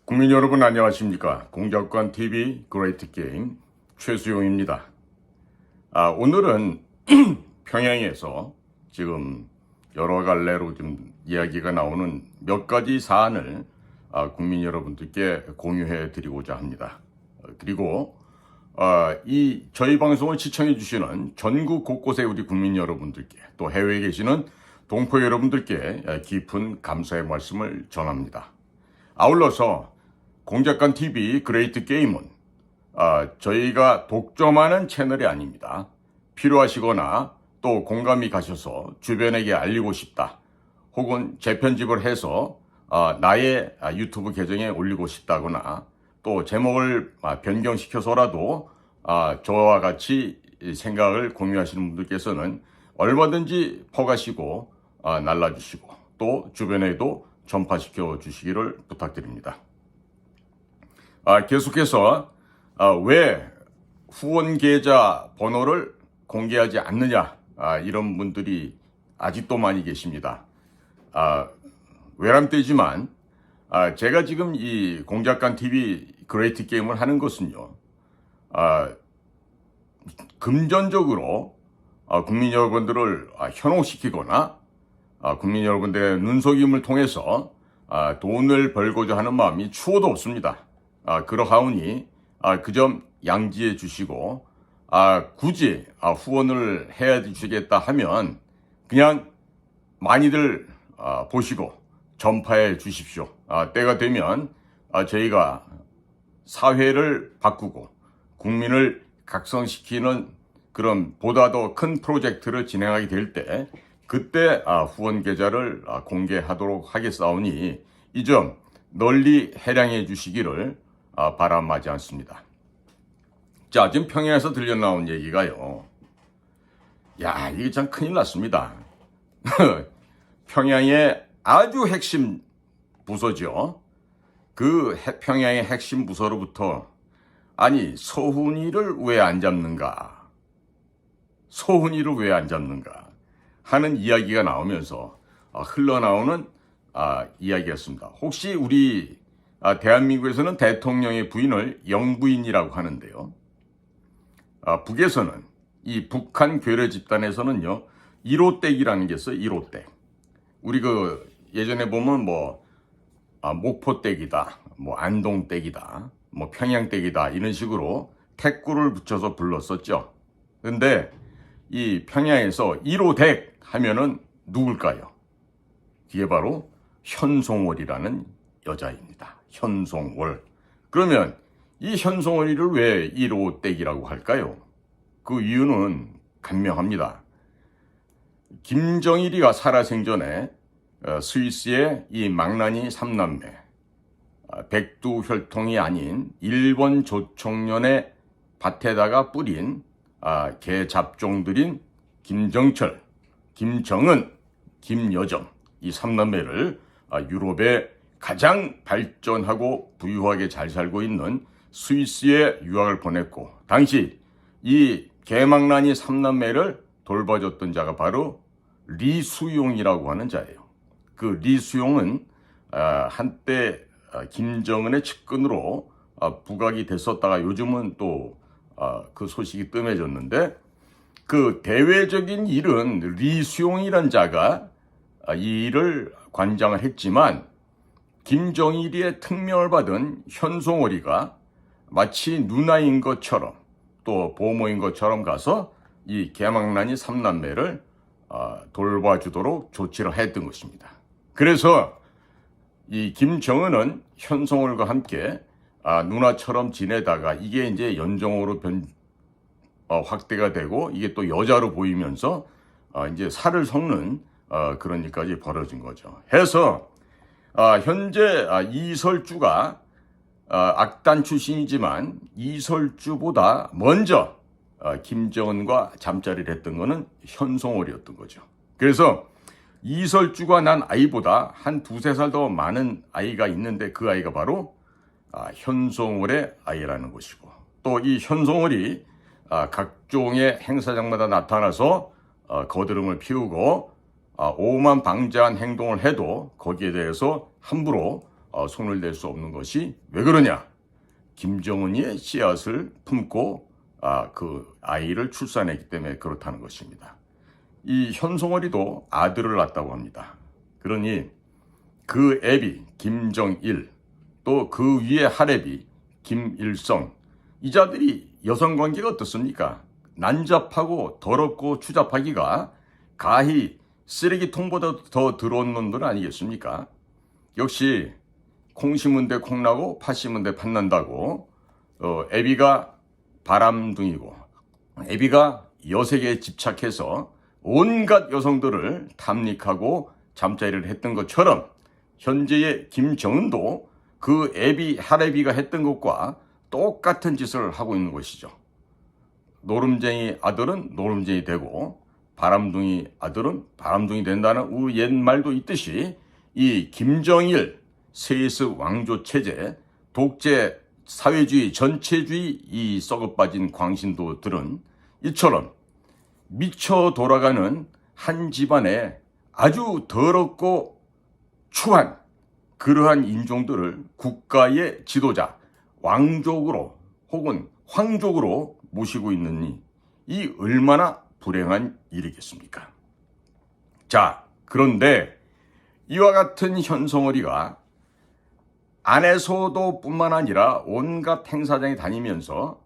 국민 여러분 안녕하십니까? 공작관TV 그레이트 게임 최수용입니다. 오늘은 평양에서 지금 여러 갈래로 좀 이야기가 나오는 몇 가지 사안을 국민 여러분들께 공유해 드리고자 합니다. 그리고 저희 방송을 시청해 주시는 전국 곳곳의 우리 국민 여러분들께, 또 해외에 계시는 동포 여러분들께 깊은 감사의 말씀을 전합니다. 아울러서 공작관TV 그레이트 게임은 저희가 독점하는 채널이 아닙니다. 필요하시거나 또 공감이 가셔서 주변에게 알리고 싶다, 혹은 재편집을 해서 나의 유튜브 계정에 올리고 싶다거나, 또 제목을 변경시켜서라도 저와 같이 생각을 공유하시는 분들께서는 얼마든지 퍼가시고 날라주시고 또 주변에도 전파시켜 주시기를 부탁드립니다. 계속해서 왜 후원 계좌 번호를 공개하지 않느냐, 이런 분들이 아직도 많이 계십니다. 외람되지만 제가 지금 이 공작관TV 그레이트 게임을 하는 것은요, 금전적으로 국민 여러분들을 현혹시키거나 국민 여러분들의 눈속임을 통해서 돈을 벌고자 하는 마음이 추호도 없습니다. 그러하오니 그 점 양지해 주시고, 굳이 후원을 해야 주시겠다 하면 그냥 많이들 보시고 전파해 주십시오. 때가 되면 저희가 사회를 바꾸고 국민을 각성시키는 그런 보다 더 큰 프로젝트를 진행하게 될 때, 그때 후원 계좌를 공개하도록 하겠사오니 이 점 널리 해량해 주시기를 바람하지 않습니다. 자, 지금 평양에서 들려나온 얘기가요, 이게 참 큰일 났습니다. 평양의 아주 핵심 부서죠. 그 평양의 핵심 부서로부터 서훈이를 왜 안 잡는가, 서훈이를 왜 안 잡는가 하는 이야기가 나오면서 흘러나오는 이야기였습니다. 혹시 우리 대한민국에서는 대통령의 부인을 영부인이라고 하는데요, 북에서는 이 북한 괴뢰 집단에서는요 1호댁이라는 게 있어요. 1호댁. 우리 예전에 보면 목포댁이다, 안동댁이다, 평양댁이다, 이런 식으로 택구를 붙여서 불렀었죠. 근데 이 평양에서 1호댁 하면은 누굴까요? 그게 바로 현송월이라는 여자입니다. 현송월. 그러면 이 현송월이를 왜 1호댁이라고 할까요? 그 이유는 간명합니다. 김정일이가 살아생전에 스위스의 이 망나니 3남매, 백두혈통이 아닌 일본 조총련의 밭에다가 뿌린 개 잡종들인 김정철, 김정은, 김여정, 이 3남매를 유럽에 가장 발전하고 부유하게 잘 살고 있는 스위스에 유학을 보냈고, 당시 이 개망나니 3남매를 돌봐줬던 자가 바로 리수용이라고 하는 자예요. 그 리수용은 한때 김정은의 측근으로 부각이 됐었다가 요즘은 또 그 소식이 뜸해졌는데, 그 대외적인 일은 리수용이란 자가 이 일을 관장을 했지만, 김정일이의 특명을 받은 현송월이가 마치 누나인 것처럼 또 보모인 것처럼 가서 이 개망나니 3남매를 돌봐주도록 조치를 했던 것입니다. 그래서 이 김정은은 현송월과 함께 누나처럼 지내다가 이게 이제 연정으로 확대가 되고, 이게 또 여자로 보이면서 이제 살을 섞는 그런 일까지 벌어진 거죠. 해서 현재 이설주가 악단 출신이지만 이설주보다 먼저 김정은과 잠자리를 했던 거는 현송월이었던 거죠. 그래서 이설주가 난 아이보다 한 2-3살 더 많은 아이가 있는데, 그 아이가 바로 현송월의 아이라는 것이고, 또 이 현송월이 각종의 행사장마다 나타나서 거드름을 피우고 오만방자한 행동을 해도 거기에 대해서 함부로 손을 댈 수 없는 것이 왜 그러냐? 김정은이의 씨앗을 품고 그 아이를 출산했기 때문에 그렇다는 것입니다. 이 현송월이도 아들을 낳았다고 합니다. 그러니 그 애비 김정일, 또 그 위에 할애비 김일성, 이 자들이 여성관계가 어떻습니까? 난잡하고 더럽고 추잡하기가 가히 쓰레기통보다 더 더러운 놈들 아니겠습니까? 역시 콩 심은 데 콩나고 팥 심은 데 팥난다고 애비가 바람둥이고 애비가 여색에 집착해서 온갖 여성들을 탐닉하고 잠자리를 했던 것처럼 현재의 김정은도 그 애비 할애비가 했던 것과 똑같은 짓을 하고 있는 것이죠. 노름쟁이 아들은 노름쟁이 되고 바람둥이 아들은 바람둥이 된다는 옛말도 있듯이 이 김정일 세습 왕조 체제, 독재 사회주의 전체주의 이 썩어빠진 광신도들은 이처럼 미쳐 돌아가는 한 집안의 아주 더럽고 추한 그러한 인종들을 국가의 지도자, 왕족으로 혹은 황족으로 모시고 있느니 이 얼마나 불행한 일이겠습니까? 자, 그런데 이와 같은 현송월이가 안에서도 뿐만 아니라 온갖 행사장에 다니면서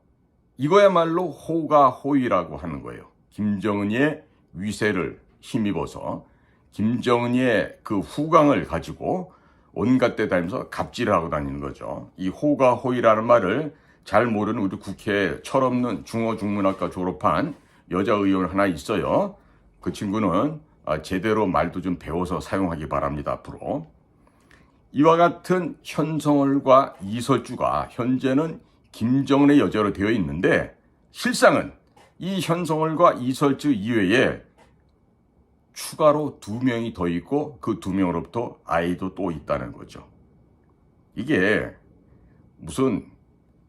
이거야말로 호가호위라고 하는 거예요. 김정은이의 위세를 힘입어서 김정은이의 그 후광을 가지고 온갖 데 다니면서 갑질을 하고 다니는 거죠. 이 호가호위라는 말을 잘 모르는 우리 국회에 철없는 중어중문학과 졸업한 여자 의원 하나 있어요. 그 친구는 제대로 말도 좀 배워서 사용하기 바랍니다, 앞으로. 이와 같은 현송월과 이설주가 현재는 김정은의 여자로 되어 있는데 실상은 이 현송월과 이설주 이외에 추가로 2명이 더 있고 그 2명으로부터 아이도 또 있다는 거죠. 이게 무슨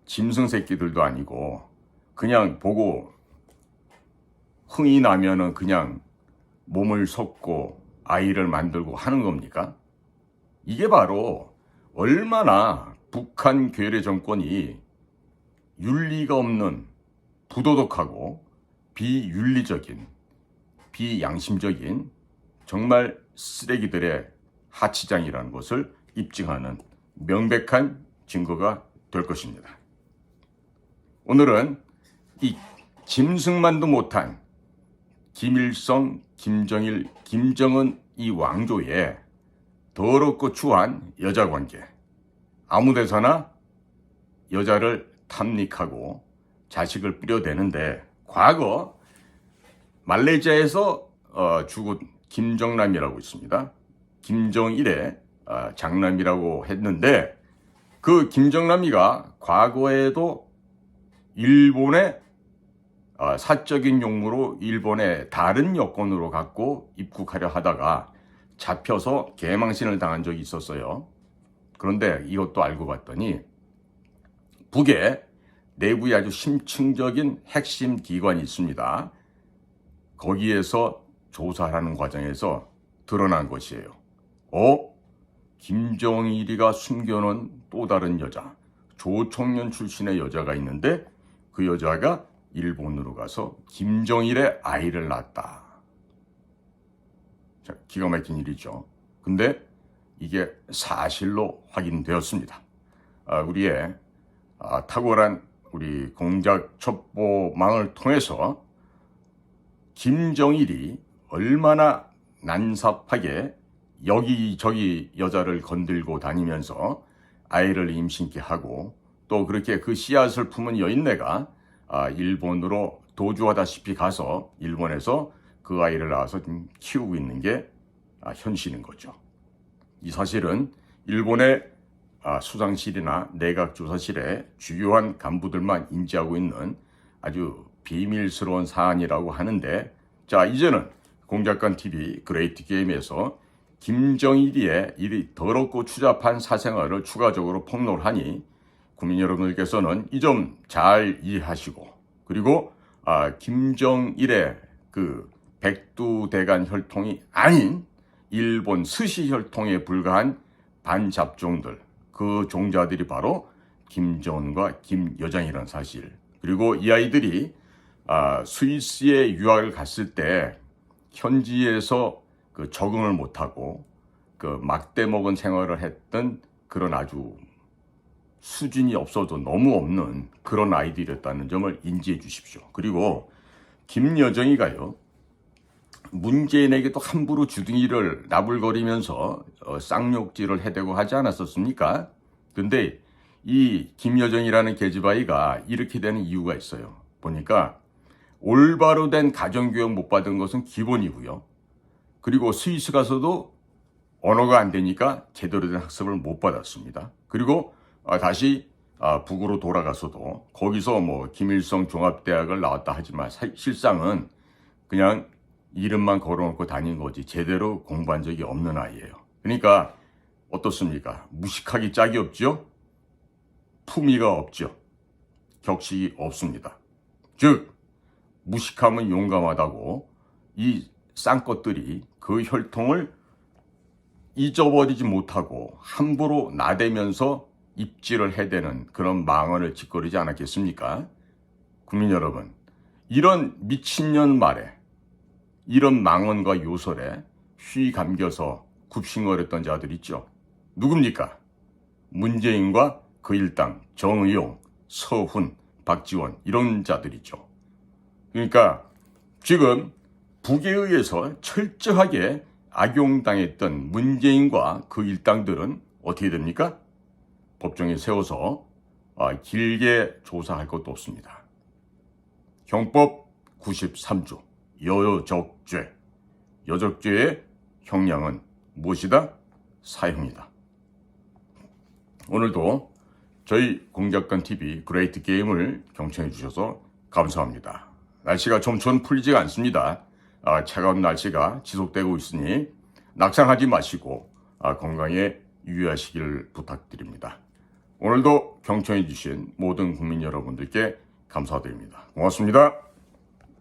짐승 새끼들도 아니고 그냥 보고 흥이 나면은 그냥 몸을 섞고 아이를 만들고 하는 겁니까? 이게 바로 얼마나 북한 괴뢰 정권이 윤리가 없는 부도덕하고 비윤리적인 비양심적인 정말 쓰레기들의 하치장이라는 것을 입증하는 명백한 증거가 될 것입니다. 오늘은 이 짐승만도 못한 김일성, 김정일, 김정은 이 왕조의 더럽고 추한 여자관계, 아무데서나 여자를 탐닉하고 자식을 뿌려대는데 과거 말레이시아에서 죽은 김정남이라고 있습니다. 김정일의 장남이라고 했는데 그 김정남이가 과거에도 일본의 사적인 용무로 일본의 다른 여권으로 갖고 입국하려 하다가 잡혀서 개망신을 당한 적이 있었어요. 그런데 이것도 알고 봤더니 북에 내부에 아주 심층적인 핵심 기관이 있습니다. 거기에서 조사하는 과정에서 드러난 것이에요. 김정일이가 숨겨놓은 또 다른 여자, 조총련 출신의 여자가 있는데 그 여자가 일본으로 가서 김정일의 아이를 낳았다. 자, 기가 막힌 일이죠. 근데 이게 사실로 확인되었습니다. 우리의 탁월한 우리 공작 첩보망을 통해서 김정일이 얼마나 난삽하게 여기저기 여자를 건들고 다니면서 아이를 임신케 하고 또 그렇게 그 씨앗을 품은 여인네가 일본으로 도주하다시피 가서 일본에서 그 아이를 낳아서 키우고 있는 게 현실인 거죠. 이 사실은 일본의 수상실이나 내각조사실의 주요한 간부들만 인지하고 있는 아주 비밀스러운 사안이라고 하는데, 자, 이제는 공작관TV 그레이트 게임에서 김정일이의 이 더럽고 추잡한 사생활을 추가적으로 폭로를 하니 국민 여러분들께서는 이 점 잘 이해하시고, 그리고 김정일의 그 백두대간 혈통이 아닌 일본 스시 혈통에 불과한 반잡종들, 그 종자들이 바로 김정은과 김여정이라는 사실. 그리고 이 아이들이 스위스에 유학을 갔을 때 현지에서 그 적응을 못하고 그 막대 먹은 생활을 했던 그런 아주 수준이 없어도 너무 없는 그런 아이들이었다는 점을 인지해 주십시오. 그리고 김여정이가요, 문재인에게도 함부로 주둥이를 나불거리면서 쌍욕질을 해대고 하지 않았었습니까? 근데 이 김여정이라는 계집아이가 이렇게 되는 이유가 있어요. 보니까 올바로 된 가정교육 못 받은 것은 기본이고요. 그리고 스위스 가서도 언어가 안 되니까 제대로 된 학습을 못 받았습니다. 그리고 다시 북으로 돌아가서도 거기서 뭐 김일성 종합대학을 나왔다 하지만 실상은 그냥 이름만 걸어놓고 다닌 거지 제대로 공부한 적이 없는 아이예요. 그러니까 어떻습니까? 무식하기 짝이 없죠? 품위가 없죠? 격식이 없습니다. 즉 무식하면 용감하다고 이 쌍것들이 그 혈통을 잊어버리지 못하고 함부로 나대면서 입질을 해대는 그런 망언을 짓거리지 않았겠습니까? 국민 여러분, 이런 미친년 말에 이런 망언과 요설에 휘감겨서 굽신거렸던 자들 있죠. 누굽니까? 문재인과 그 일당, 정의용, 서훈, 박지원 이런 자들이죠. 그러니까 지금 북에 의해서 철저하게 악용당했던 문재인과 그 일당들은 어떻게 됩니까? 법정에 세워서 길게 조사할 것도 없습니다. 형법 93조 여적죄. 여적죄의 형량은 무엇이다? 사형이다. 오늘도 저희 공작관TV 그레이트 게임을 경청해 주셔서 감사합니다. 날씨가 좀처럼 풀리지가 않습니다. 차가운 날씨가 지속되고 있으니 낙상하지 마시고 건강에 유의하시길 부탁드립니다. 오늘도 경청해 주신 모든 국민 여러분들께 감사드립니다. 고맙습니다.